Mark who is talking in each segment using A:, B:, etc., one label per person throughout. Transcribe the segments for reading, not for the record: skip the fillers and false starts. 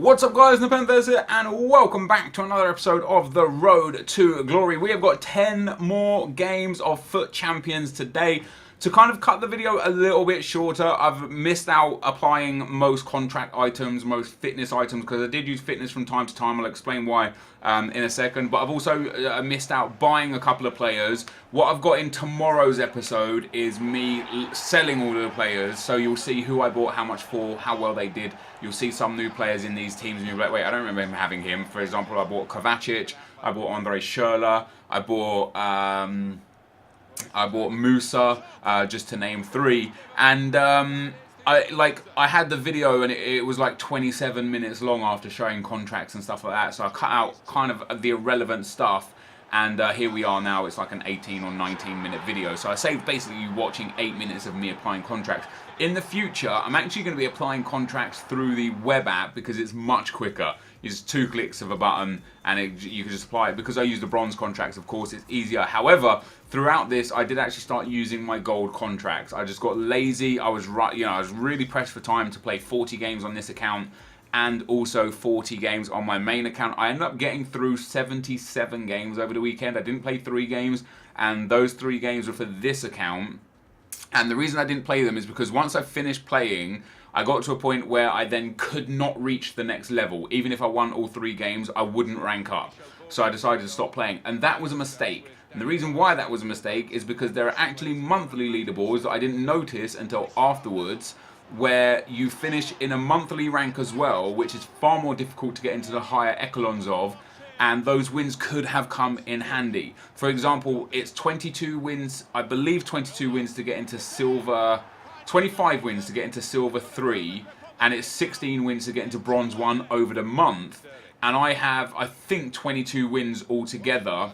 A: What's up guys, NepentheZ here and welcome back to another episode of The Road to Glory. We have got 10 more games of FUT Champions today. To kind of cut the video a little bit shorter, I've missed out applying most contract items, most fitness items, because I did use fitness from time to time. I'll explain why in a second. But I've also missed out buying a couple of players. What I've got in tomorrow's episode is me selling all of the players. So you'll see who I bought, how much for, how well they did. You'll see some new players in these teams and you'll be like, wait, I don't remember him having him. For example, I bought Kovacic, I bought Andre Schürrle, I bought Musa, just to name three, and I had the video and it was like 27 minutes long after showing contracts and stuff like that, so I cut out kind of the irrelevant stuff, and here we are now. It's like an 18 or 19 minute video, so I saved basically you watching 8 minutes of me applying contracts. In the future, I'm actually going to be applying contracts through the web app because it's much quicker. It's 2 clicks of a button and you can just apply it. Because I use the bronze contracts, of course, it's easier. However, throughout this, I did actually start using my gold contracts. I just got lazy. I was really pressed for time to play 40 games on this account and also 40 games on my main account. I ended up getting through 77 games over the weekend. I didn't play 3 games, and those 3 games were for this account. And the reason I didn't play them is because once I finished playing, I got to a point where I then could not reach the next level. Even if I won all 3 games, I wouldn't rank up. So I decided to stop playing. And that was a mistake. And the reason why that was a mistake is because there are actually monthly leaderboards that I didn't notice until afterwards, where you finish in a monthly rank as well, which is far more difficult to get into the higher echelons of. And those wins could have come in handy. For example, it's 22 wins, I believe 22 wins to get into silver, 25 wins to get into silver 3, and it's 16 wins to get into bronze 1 over the month. And I have, I think, 22 wins altogether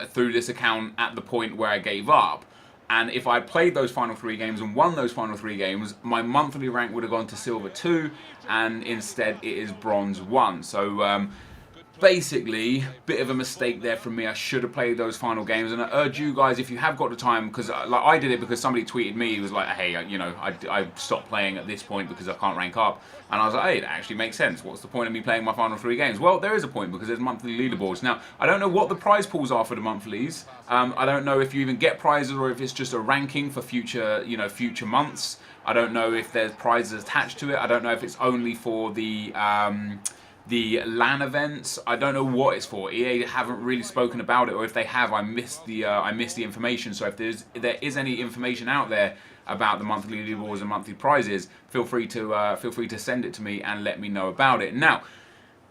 A: through this account at the point where I gave up. And if I played those final 3 games and won those final 3 games, my monthly rank would have gone to silver 2, and instead it is bronze 1. So basically, bit of a mistake there from me. I should have played those final games, and I urge you guys, if you have got the time, because like I did it because somebody tweeted me. He was like, hey, you know, I stopped playing at this point because I can't rank up, and I was like, hey, that actually makes sense. What's the point of me playing my final 3 games? Well, there is a point, because there's monthly leaderboards. Now, I don't know what the prize pools are for the monthlies. I don't know if you even get prizes or if it's just a ranking for future, future months. I don't know if there's prizes attached to it. I don't know if it's only for the LAN events. I don't know what it's for. EA haven't really spoken about it, or if they have, I missed the information. So if there is any information out there about the monthly leaderboards and monthly prizes, feel free to send it to me and let me know about it. Now,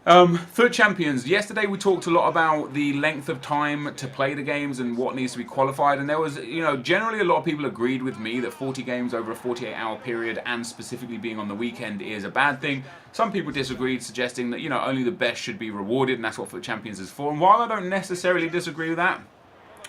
A: FUT Champions. Yesterday we talked a lot about the length of time to play the games and what needs to be qualified, and there was, generally a lot of people agreed with me that 40 games over a 48-hour period, and specifically being on the weekend, is a bad thing. Some people disagreed, suggesting that, only the best should be rewarded, and that's what FUT Champions is for. And while I don't necessarily disagree with that,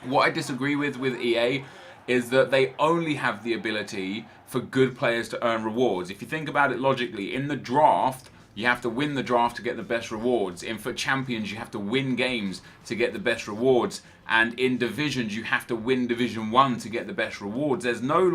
A: what I disagree with EA is that they only have the ability for good players to earn rewards. If you think about it logically, in the draft, you have to win the draft to get the best rewards. In FUT Champions, you have to win games to get the best rewards. And in divisions, you have to win Division 1 to get the best rewards. There's no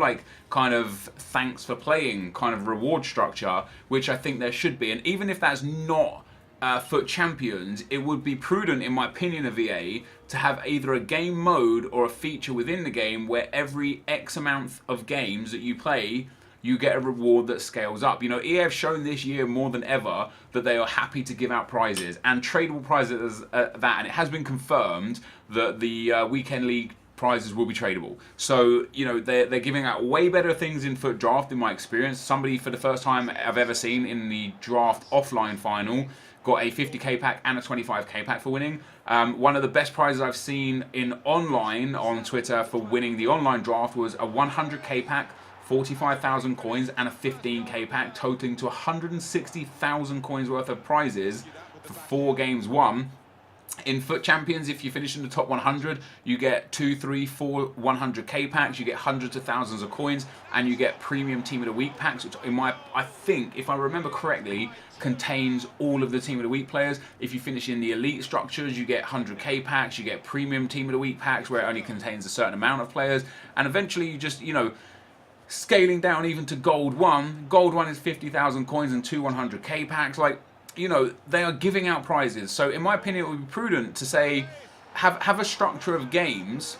A: kind of thanks for playing kind of reward structure, which I think there should be. And even if that's not FUT Champions, it would be prudent, in my opinion, of EA to have either a game mode or a feature within the game where every X amount of games that you play, you get a reward that scales up. EA have shown this year more than ever that they are happy to give out prizes, and tradable prizes at that, and it has been confirmed that the Weekend League prizes will be tradable. So, they're giving out way better things in FUT Draft, in my experience. Somebody, for the first time I've ever seen in the draft offline final, got a 50k pack and a 25k pack for winning. One of the best prizes I've seen in online on Twitter for winning the online draft was a 100k pack, 45,000 coins, and a 15k pack, totaling to 160,000 coins worth of prizes for 4 games won. In FUT Champions, if you finish in the top 100, you get 2, 3, 4 100k packs, you get hundreds of thousands of coins, and you get premium Team of the Week packs, which I think, if I remember correctly, contains all of the Team of the Week players. If you finish in the elite structures, you get 100k packs, you get premium Team of the Week packs, where it only contains a certain amount of players, and eventually you just, Scaling down even to Gold 1. Gold 1 is 50,000 coins and 2 100k packs. Like, you know, they are giving out prizes. So in my opinion, it would be prudent to say, have a structure of games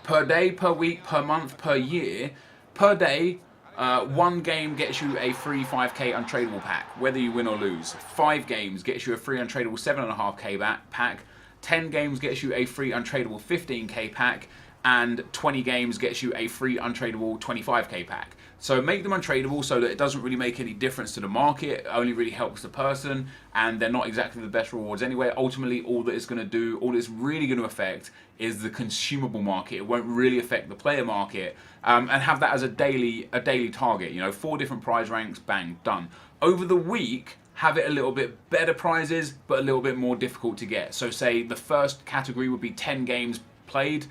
A: per day, per week, per month, per year. Per day, one game gets you a free 5k untradeable pack, whether you win or lose. 5 games gets you a free untradeable 7.5k pack. 10 games gets you a free untradeable 15k pack. And 20 games gets you a free untradeable 25k pack. So make them untradeable so that it doesn't really make any difference to the market. It only really helps the person, and they're not exactly the best rewards anyway. Ultimately, all that it's going to do, all it's really going to affect is the consumable market. It won't really affect the player market. And have that as a daily target. You know, 4 different prize ranks, bang, done. Over the week, have it a little bit better prizes, but a little bit more difficult to get. So say the first category would be 10 games played,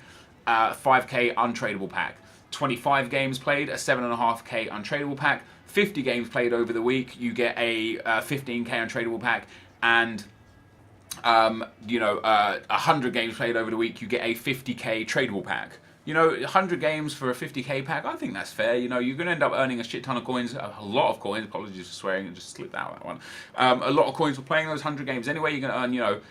A: 5k untradeable pack. 25 games played, a 7.5k untradeable pack. 50 games played over the week, you get a 15k untradeable pack. And 100 games played over the week, you get a 50k tradable pack. You know, 100 games for a 50k pack, I think that's fair. You know, you're going to end up earning a shit ton of coins, a lot of coins. Apologies for swearing, it just slipped out that one. A lot of coins for playing those 100 games anyway. You're going to earn, you know,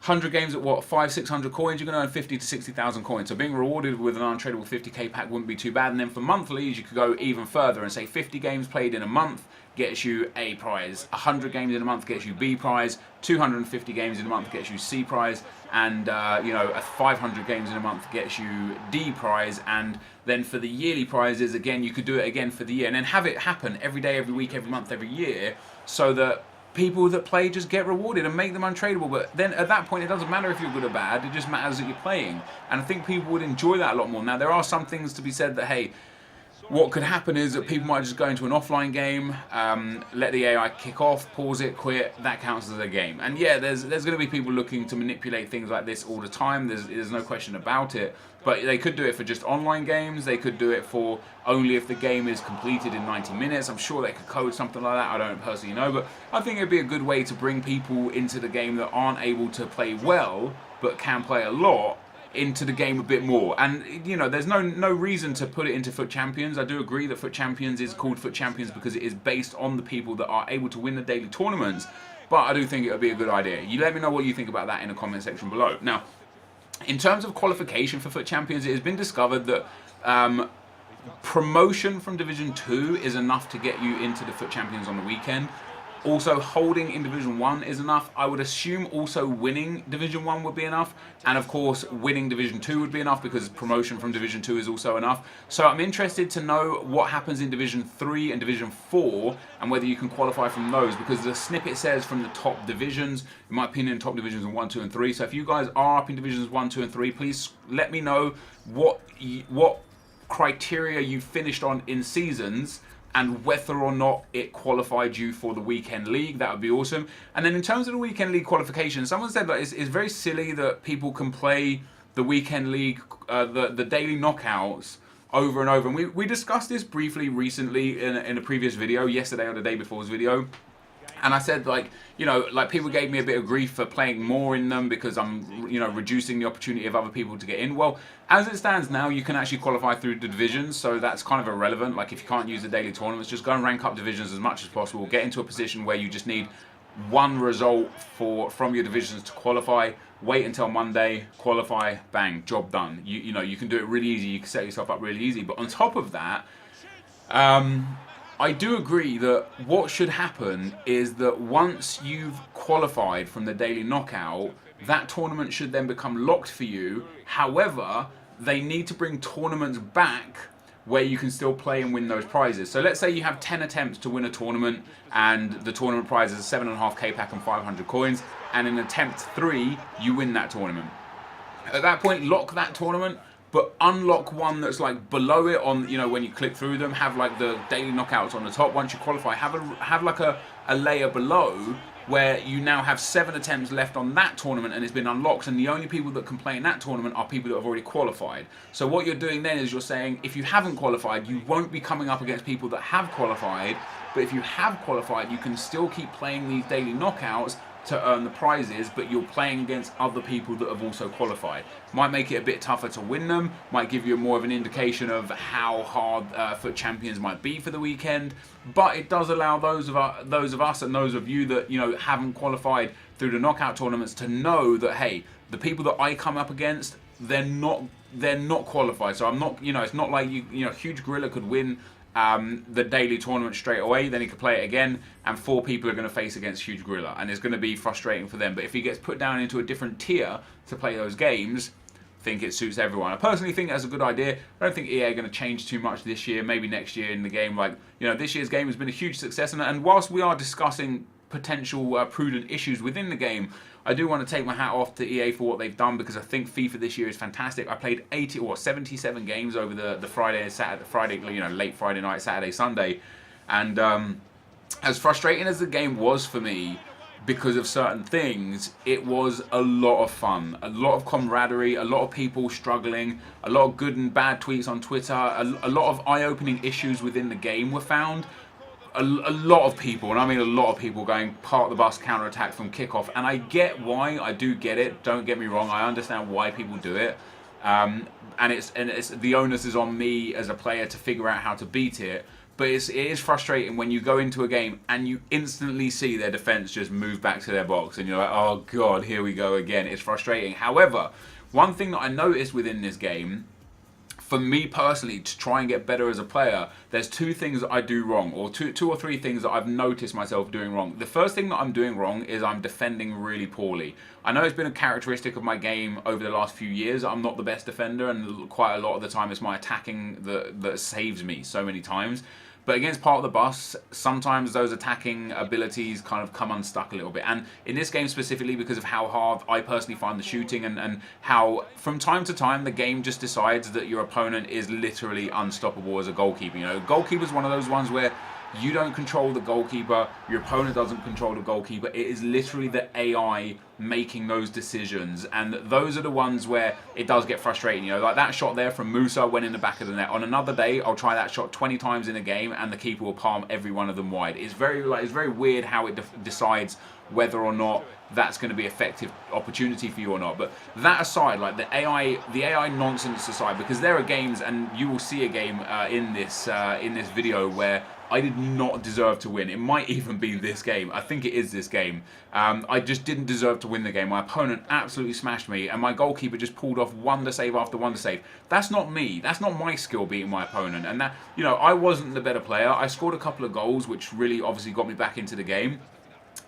A: 100 games at what, 500-600 coins, you're going to earn 50 to 60,000 coins. So being rewarded with an untradeable 50k pack wouldn't be too bad. And then for monthlies, you could go even further and say 50 games played in a month gets you A prize, 100 games in a month gets you B prize, 250 games in a month gets you C prize, and you know, 500 games in a month gets you D prize. And then for the yearly prizes, again, you could do it again for the year, and then have it happen every day, every week, every month, every year, so that people that play just get rewarded and make them untradeable. But then at that point, it doesn't matter if you're good or bad, it just matters that you're playing. And I think people would enjoy that a lot more. Now, there are some things to be said that, hey, what could happen is that people might just go into an offline game, let the AI kick off, pause it, quit, that counts as a game. And yeah, there's going to be people looking to manipulate things like this all the time, there's no question about it. But they could do it for just online games, they could do it for only if the game is completed in 90 minutes. I'm sure they could code something like that, I don't personally know, but I think it'd be a good way to bring people into the game that aren't able to play well, but can play a lot, into the game a bit more. And you know, there's no reason to put it into FUT Champions. I do agree that FUT Champions is called FUT Champions because it is based on the people that are able to win the daily tournaments, but I do think it would be a good idea. You let me know what you think about that in the comment section below. Now, in terms of qualification for FUT Champions, it has been discovered that promotion from Division 2 is enough to get you into the FUT Champions on the weekend. Also, holding in Division 1 is enough. I would assume also winning Division 1 would be enough. And of course, winning Division 2 would be enough because promotion from Division 2 is also enough. So I'm interested to know what happens in Division 3 and Division 4 and whether you can qualify from those, because the snippet says from the top divisions. In my opinion, top divisions are 1, 2 and 3. So if you guys are up in Divisions 1, 2 and 3, please let me know what criteria you finished on in seasons and whether or not it qualified you for the weekend league. That would be awesome. And then in terms of the weekend league qualification, someone said that it's very silly that people can play the weekend league, the daily knockouts over and over. And we discussed this briefly recently in a previous video, yesterday or the day before's video. And I said, like, you know, like people gave me a bit of grief for playing more in them because I'm, you know, reducing the opportunity of other people to get in. Well, as it stands now, you can actually qualify through the divisions, so that's kind of irrelevant. Like, if you can't use the daily tournaments, just go and rank up divisions as much as possible. Get into a position where you just need one result from your divisions to qualify. Wait until Monday, qualify, bang, job done. You know, you can do it really easy. You can set yourself up really easy. But on top of that, I do agree that what should happen is that once you've qualified from the daily knockout, that tournament should then become locked for you. However, they need to bring tournaments back where you can still play and win those prizes. So let's say you have 10 attempts to win a tournament and the tournament prize is a 7.5k pack and 500 coins, and in attempt 3, you win that tournament. At that point, lock that tournament, but unlock one that's like below it on, you know, when you click through them, have like the daily knockouts on the top. Once you qualify, have like a layer below where you now have 7 attempts left on that tournament and it's been unlocked, and the only people that can play in that tournament are people that have already qualified. So what you're doing then is you're saying, if you haven't qualified, you won't be coming up against people that have qualified, but if you have qualified, you can still keep playing these daily knockouts to earn the prizes, but you're playing against other people that have also qualified. Might make it a bit tougher to win them, might give you more of an indication of how hard FUT Champions might be for the weekend, but it does allow those of us and those of you that, you know, haven't qualified through the knockout tournaments to know that, hey, the people that I come up against, they're not qualified. So I'm not, you know, it's not like you know, Huge Gorilla could win the daily tournament straight away, then he could play it again, and 4 people are going to face against Huge Gorilla, and it's going to be frustrating for them. But if he gets put down into a different tier to play those games, I think it suits everyone. I personally think that's a good idea. I don't think EA are going to change too much this year, maybe next year in the game. Like, you know, this year's game has been a huge success, and whilst we are discussing potential prudent issues within the game, I do want to take my hat off to EA for what they've done, because I think FIFA this year is fantastic. I played 77 games over the Friday, you know, late Friday night, Saturday, Sunday, and as frustrating as the game was for me because of certain things, it was a lot of fun, a lot of camaraderie, a lot of people struggling, a lot of good and bad tweets on Twitter, a lot of eye-opening issues within the game were found. A lot of people, and I mean a lot of people, going park the bus, counter-attack from kickoff, and I get why. I do get it, don't get me wrong, I understand why people do it, and it's the onus is on me as a player to figure out how to beat it. But it is frustrating when you go into a game and you instantly see their defense just move back to their box, and you're like, oh god, here we go again. It's frustrating. However, one thing that I noticed within this game, for me personally, to try and get better as a player, there's 2 things that I do wrong, or two or three things that I've noticed myself doing wrong. The first thing that I'm doing wrong is I'm defending really poorly. I know it's been a characteristic of my game over the last few years. I'm not the best defender, and quite a lot of the time it's my attacking that saves me so many times. But against part of the bus, sometimes those attacking abilities kind of come unstuck a little bit. And in this game specifically, because of how hard I personally find the shooting, and how from time to time the game just decides that your opponent is literally unstoppable as a goalkeeper. You know, goalkeeper's one of those ones where you don't control the goalkeeper, your opponent doesn't control the goalkeeper. It is literally the AI making those decisions, and those are the ones where it does get frustrating. You know, like that shot there from Musa went in the back of the net. On another day, I'll try that shot 20 times in a game, and the keeper will palm every one of them wide. It's very weird how it decides whether or not that's going to be effective opportunity for you or not. But that aside, like the AI nonsense aside, because there are games, and you will see a game in this video where I did not deserve to win. It might even be this game. I think it is this game. I just didn't deserve to win the game. My opponent absolutely smashed me, and my goalkeeper just pulled off wonder save after wonder save. That's not me. That's not my skill beating my opponent. And that, you know, I wasn't the better player. I scored a couple of goals, which really obviously got me back into the game.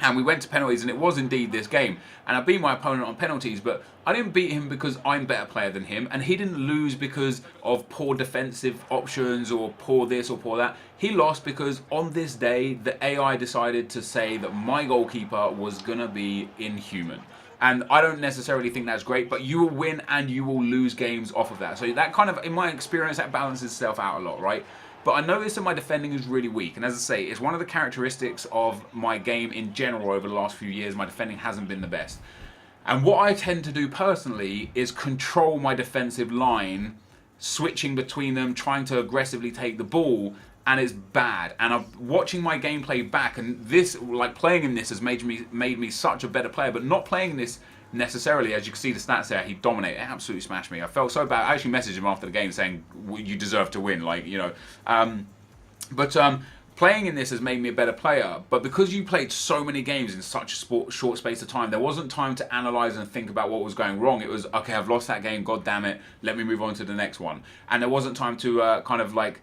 A: And we went to penalties, and it was indeed this game. And I beat my opponent on penalties, but I didn't beat him because I'm a better player than him. And he didn't lose because of poor defensive options or poor this or poor that. He lost because on this day, the AI decided to say that my goalkeeper was going to be inhuman. And I don't necessarily think that's great, but you will win and you will lose games off of that. So that kind of, in my experience, that balances itself out a lot, right? But I noticed that my defending is really weak, and as I say, it's one of the characteristics of my game in general over the last few years. My defending hasn't been the best. And what I tend to do personally is control my defensive line, switching between them, trying to aggressively take the ball, and it's bad. And I'm watching my gameplay back, and this, like playing in this has made me such a better player, but not playing this necessarily, as you can see the stats there, he dominated, absolutely smashed me. I felt so bad. I actually messaged him after the game saying, you deserve to win, like, you know. Playing in this has made me a better player, but because you played so many games in such a short space of time, there wasn't time to analyse and think about what was going wrong. It was, okay, I've lost that game, god damn it, let me move on to the next one. And there wasn't time to kind of like,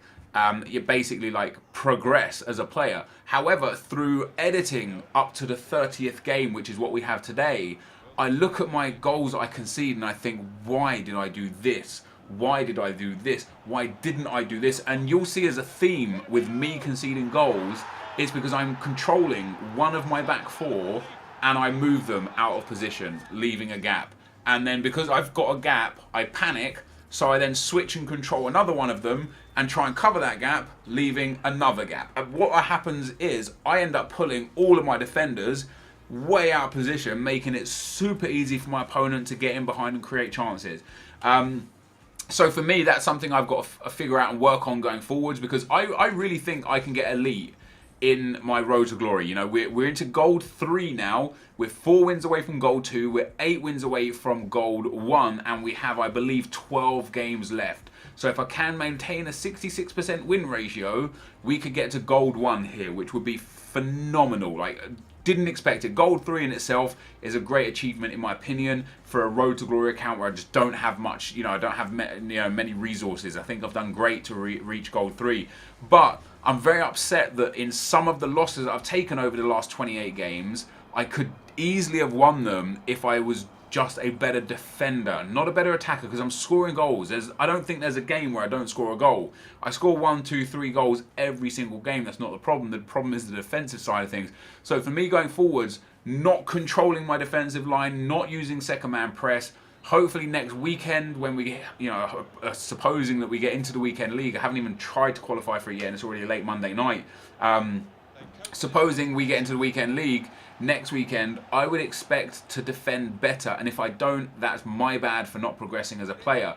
A: you basically like progress as a player. However, through editing up to the 30th game, which is what we have today, I look at my goals I concede and I think, why did I do this? Why did I do this? Why didn't I do this? And you'll see as a theme with me conceding goals, it's because I'm controlling one of my back 4 and I move them out of position, leaving a gap. And then because I've got a gap, I panic, so I then switch and control another one of them and try and cover that gap, leaving another gap. And what happens is I end up pulling all of my defenders way out of position, making it super easy for my opponent to get in behind and create chances. So for me, that's something I've got to figure out and work on going forwards, because I really think I can get elite in my road to glory. You know, we're into gold 3 now. We're 4 wins away from gold 2. We're 8 wins away from gold 1, and we have, I believe, 12 games left. So if I can maintain a 66% win ratio, we could get to gold 1 here, which would be phenomenal. Like, didn't expect it. Gold 3 in itself is a great achievement, in my opinion, for a road to glory account where I just don't have much, you know, I don't have many resources. I think I've done great to reach gold 3, but I'm very upset that in some of the losses that I've taken over the last 28 games, I could easily have won them if I was just a better defender, not a better attacker, because I'm scoring goals. I don't think there's a game where I don't score a goal. I score 1, 2, 3 goals every single game. That's not the problem. The problem is the defensive side of things. So for me going forwards, not controlling my defensive line, not using second man press. Hopefully next weekend, when we, you know, supposing that we get into the weekend league, I haven't even tried to qualify for it yet, and it's already a late Monday night. Supposing we get into the weekend league next weekend, I would expect to defend better, and if I don't, that's my bad for not progressing as a player.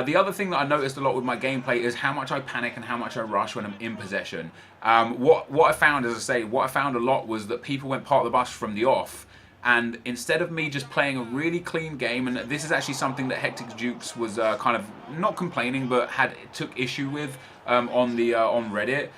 A: The other thing that I noticed a lot with my gameplay is how much I panic and how much I rush when I'm in possession. What I found, as I say, what I found a lot was that people went part of the bus from the off, and instead of me just playing a really clean game, and this is actually something that Hectic Jukes was kind of not complaining, but took issue with on Reddit.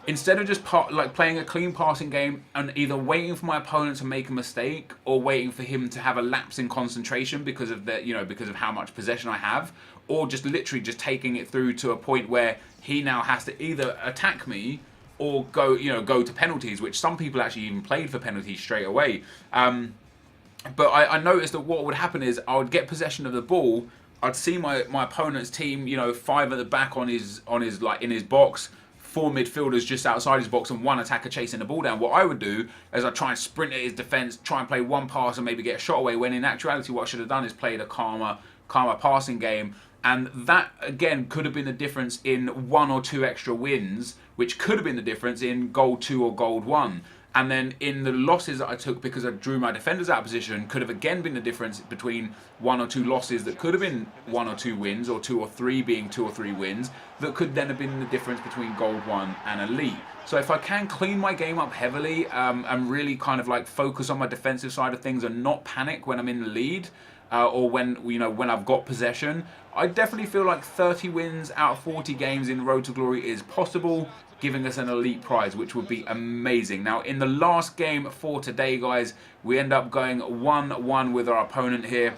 A: Instead of just playing a clean passing game and either waiting for my opponent to make a mistake or waiting for him to have a lapse in concentration because of because of how much possession I have, or just literally just taking it through to a point where he now has to either attack me or go to penalties, which some people actually even played for penalties straight away. But I noticed that what would happen is I would get possession of the ball. I'd see my opponent's team, 5 at the back in his box, 4 midfielders just outside his box, and 1 attacker chasing the ball down. What I would do is I'd try and sprint at his defence, try and play 1 pass and maybe get a shot away, when in actuality what I should have done is played a calmer passing game. And that, again, could have been the difference in 1 or 2 extra wins, which could have been the difference in gold 2 or gold 1. And then in the losses that I took because I drew my defenders out of position, could have again been the difference between 1 or 2 losses that could have been 1 or 2 wins, or 2 or 3 being 2 or 3 wins, that could then have been the difference between gold 1 and elite. So if I can clean my game up heavily and really kind of like focus on my defensive side of things and not panic when I'm in the lead, or when I've got possession, I definitely feel like 30 wins out of 40 games in Road to Glory is possible, giving us an elite prize, which would be amazing. Now, in the last game for today, guys, we end up going 1-1 with our opponent here.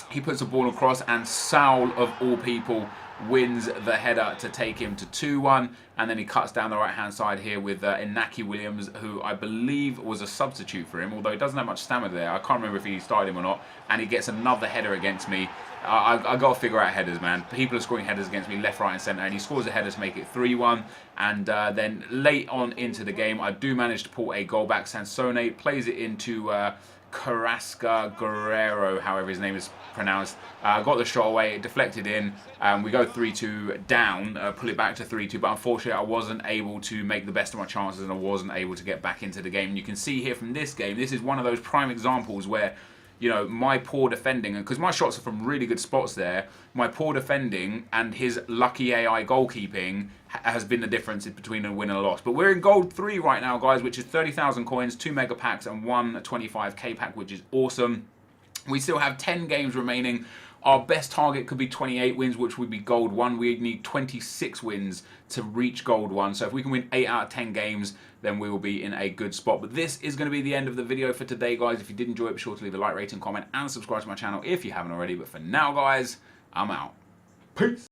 A: He puts the ball across, and Saul, of all people, wins the header to take him to 2-1, and then he cuts down the right hand side here with Inaki Williams, who I believe was a substitute for him, although he doesn't have much stamina there. I can't remember if he started him or not, and he gets another header against me. I got to figure out headers, man. People are scoring headers against me left, right and centre, and he scores a header to make it 3-1. And then late on into the game, I do manage to pull a goal back. Sansone plays it into Carrasca Guerrero, however his name is pronounced. Got the shot away, it deflected in. We go 3-2 down, pull it back to 3-2, but unfortunately I wasn't able to make the best of my chances, and I wasn't able to get back into the game. And you can see here from this game, this is one of those prime examples where my poor defending, and because my shots are from really good spots there, my poor defending and his lucky AI goalkeeping has been the difference between a win and a loss. But we're in gold 3 right now, guys, which is 30,000 coins, 2 mega packs, and 1 25k pack, which is awesome. We still have 10 games remaining. Our best target could be 28 wins, which would be gold 1. We need 26 wins to reach gold 1. So if we can win 8 out of 10 games, then we will be in a good spot. But this is going to be the end of the video for today, guys. If you did enjoy it, be sure to leave a like, rating, comment, and subscribe to my channel if you haven't already. But for now, guys, I'm out. Peace.